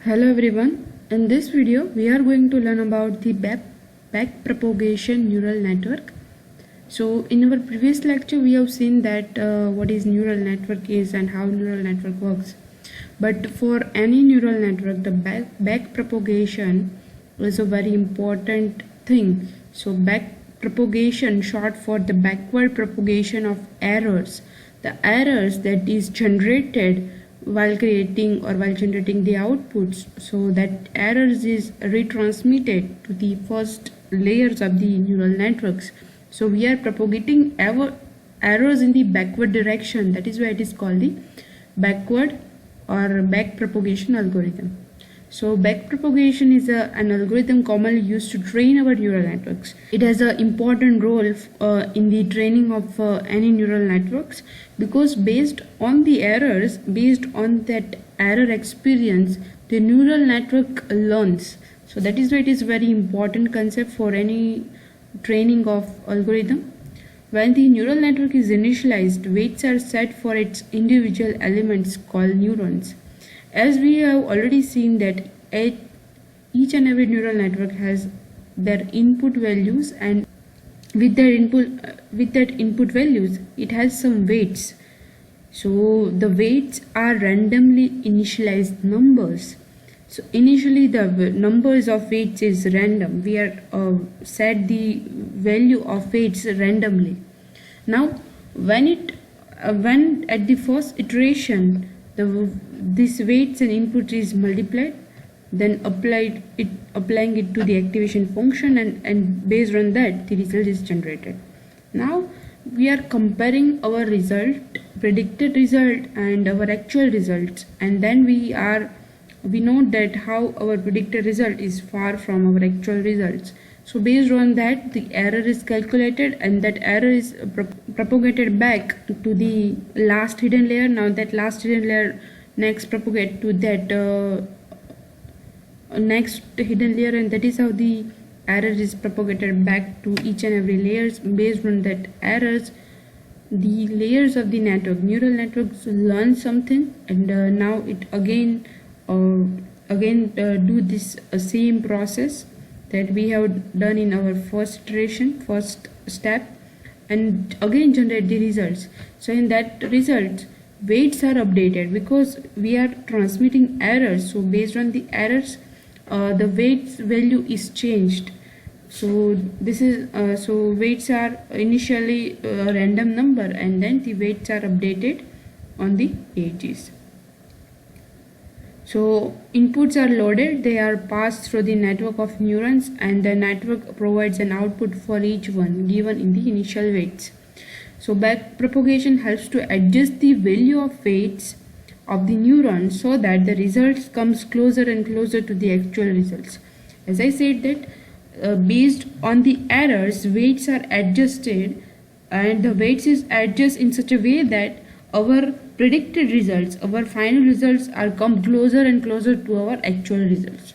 Hello everyone, in this video we are going to learn about the backpropagation neural network. So in our previous lecture we have seen that what is neural network is and how neural network works. But for any neural network the backpropagation is a very important thing. So backpropagation, short for the backward propagation of errors, the errors that is generated while creating or while generating the outputs, so that errors is retransmitted to the first layers of the neural networks. So we are propagating errors in the backward direction. That is why it is called the backward or backpropagation algorithm. So backpropagation is an algorithm commonly used to train our neural networks. It has an important role in the training of any neural networks, because based on the errors, based on that error experience, the neural network learns. So that is why it is very important concept for any training of algorithm. When the neural network is initialized, weights are set for its individual elements called neurons. As we have already seen that each and every neural network has their input values, and with that input values it has some weights. So the weights are randomly initialized numbers. So initially the numbers of weights is random. We are set the value of weights randomly. Now when at the first iteration this weights and input is multiplied, then applying it to the activation function, and based on that the result is generated. Now we are comparing our predicted result and our actual results, and then we know that how our predicted result is far from our actual results. So based on that the error is calculated, and that error is propagated back to the last hidden layer. Now that last hidden layer next propagate to that next hidden layer, and that is how the error is propagated back to each and every layers. Based on that errors, the layers of the neural networks learn something, and now it again do this same process that we have done in our first step, and again generate the results. So in that result weights are updated because we are transmitting errors. So based on the errors the weights value is changed. So this is so weights are initially a random number, and then the weights are updated on the edges. So inputs are loaded, they are passed through the network of neurons, and the network provides an output for each one given in the initial weights. So backpropagation helps to adjust the value of weights of the neurons so that the results comes closer and closer to the actual results. As I said that based on the errors weights are adjusted, and the weights is adjusted in such a way that our predicted results, our final results are come closer and closer to our actual results.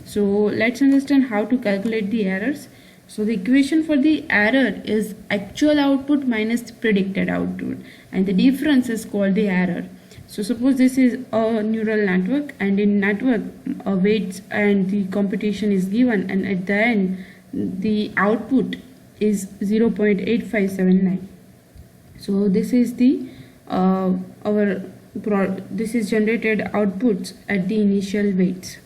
So let's understand how to calculate the errors. So the equation for the error is actual output minus the predicted output, and the difference is called the error. So suppose this is a neural network, and in network weights and the computation is given, and at the end the output is 0.8579. so this is the this is generated outputs at the initial weights.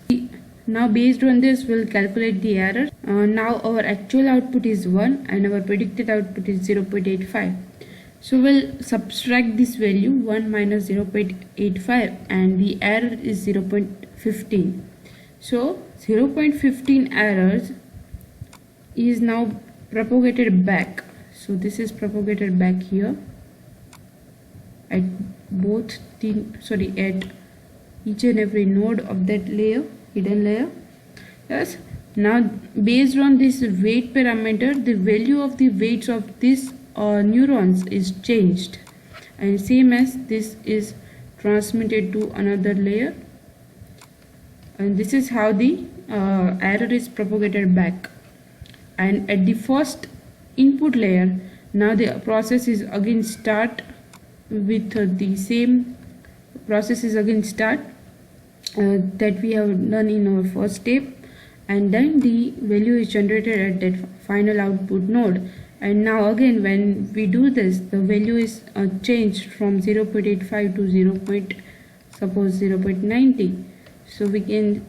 Now based on this we'll calculate the error. Now our actual output is 1 and our predicted output is 0.85. So we'll subtract this value 1 minus 0.85, and the error is 0.15. So 0.15 errors is now propagated back. So this is propagated back here at at each and every node of that layer, hidden layer. Yes. Now based on this weight parameter, the value of the weights of this neurons is changed, and same as this is transmitted to another layer, and this is how the error is propagated back. And at the first input layer now the process is again start with the same process is again start, that we have done in our first step, and then the value is generated at that final output node. And now again when we do this, the value is changed from 0.85 to 0.90. So we can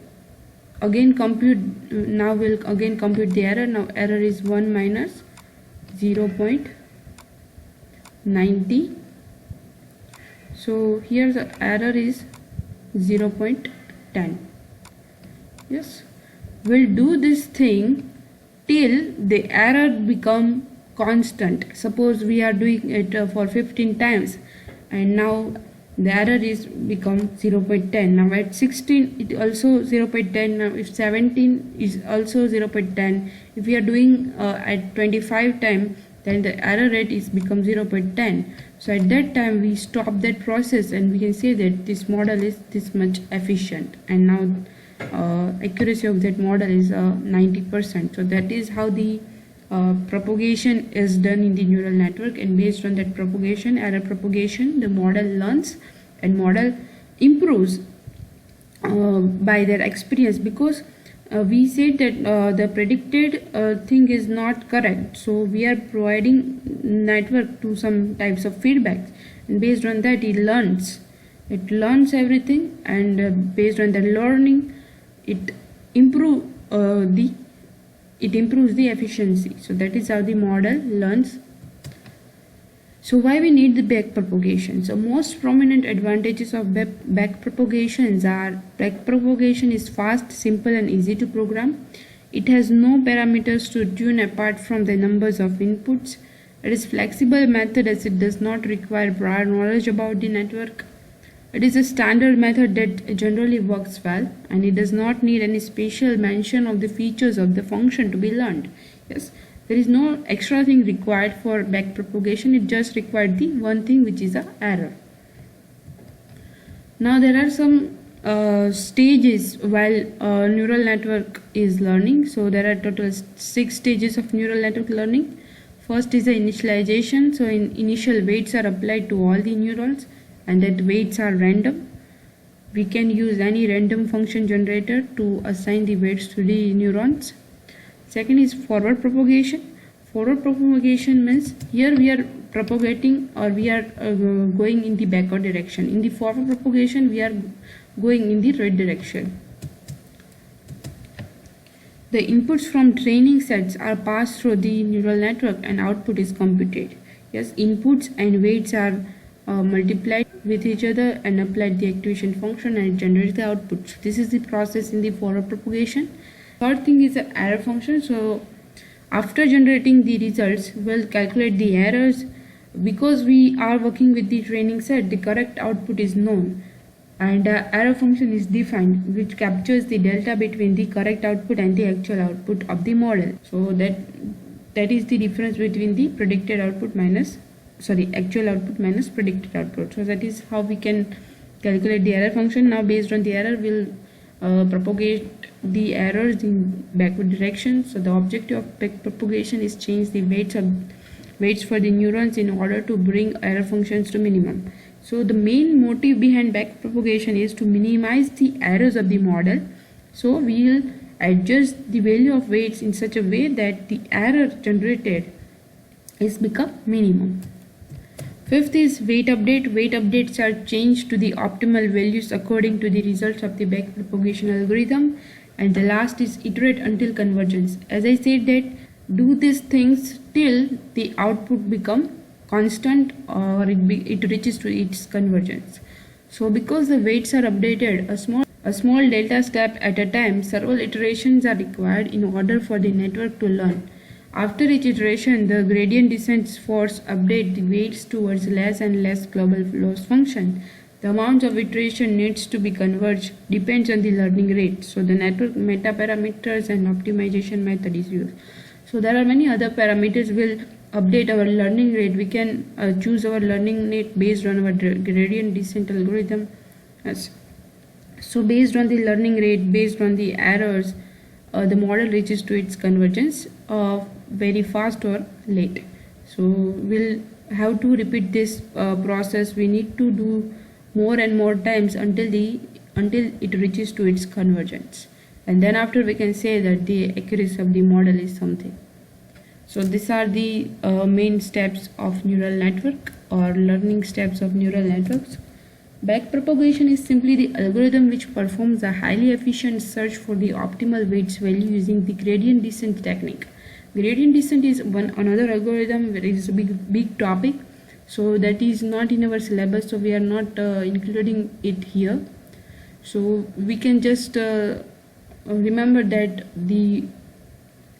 again compute, now we'll again compute the error. Now error is 1 minus 0.90. so here the error is 0.10. yes, we'll do this thing till the error become constant. Suppose we are doing it for 15 times, and now the error is become 0.10. now at 16 it also 0.10. now if 17 is also 0.10. if we are doing at 25 times, then the error rate is become 0.10. so at that time we stop that process, and we can say that this model is this much efficient, and now accuracy of that model is 90%. so that is how the propagation is done in the neural network, and based on that propagation, error propagation, the model learns and model improves by their experience, because we said that the predicted thing is not correct, so we are providing network to some types of feedbacks, and based on that it learns everything, and based on the learning it improves the efficiency. so that is how the model learns. So why we need the backpropagation? So most prominent advantages of backpropagations are: backpropagation is fast, simple and easy to program. It has no parameters to tune apart from the numbers of inputs. It is flexible method as it does not require prior knowledge about the network. It is a standard method that generally works well, and it does not need any special mention of the features of the function to be learned. Yes, there is no extra thing required for backpropagation. It just required the one thing, which is the error. Now there are some stages while neural network is learning. So there are total 6 stages of neural network learning. First is the initialization. So initial weights are applied to all the neurons, and that weights are random. We can use any random function generator to assign the weights to the neurons. Second is forward propagation. Forward propagation means here we are propagating, or we are going in the backward direction. In the forward propagation we are going in the right direction. The inputs from training sets are passed through the neural network and output is computed. Yes, inputs and weights are multiplied with each other and applied the activation function, and it generates the output. So this is the process in the forward propagation. Third thing is the error function. So after generating the results, we'll calculate the errors. Because we are working with the training set, the correct output is known, and error function is defined, which captures the delta between the correct output and the actual output of the model. So that is the difference between the predicted output minus actual output minus predicted output. So that is how we can calculate the error function. Now based on the error, we'll propagate the errors in backward direction. So the objective of backpropagation is change the weights for the neurons in order to bring error functions to minimum. So the main motive behind backpropagation is to minimize the errors of the model. So we will adjust the value of weights in such a way that the error generated is become minimum. Fifth is weight update. Weight updates are changed to the optimal values according to the results of the backpropagation algorithm. And the last is iterate until convergence. As I said, that do these things till the output become constant, or it reaches to its convergence. So because the weights are updated a small delta step at a time, several iterations are required in order for the network to learn. After each iteration, the gradient descent force update the weights towards less and less global loss function. The amount of iteration needs to be converged depends on the learning rate. So the network meta parameters and optimization method is used. So there are many other parameters. Will update our learning rate. We can choose our learning rate based on our gradient descent algorithm. Yes. So based on the learning rate, based on the errors, the model reaches to its convergence very fast or late. So we'll have to repeat this process. We need to do more and more times until until it reaches to its convergence, and then after we can say that the accuracy of the model is something. So these are the main steps of neural network or learning steps of neural networks. Backpropagation is simply the algorithm which performs a highly efficient search for the optimal weights value using the gradient descent technique. Gradient descent is another algorithm where it is a big topic, so that is not in our syllabus, so we are not including it here. So we can just remember that the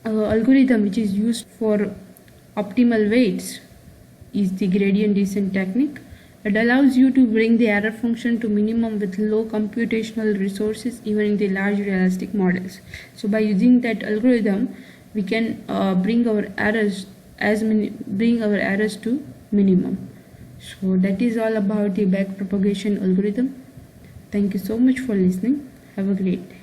algorithm which is used for optimal weights is the gradient descent technique. It allows you to bring the error function to minimum with low computational resources even in the large realistic models. So by using that algorithm we can bring our errors to minimum. So that is all about the backpropagation algorithm. Thank you so much for listening. Have a great day.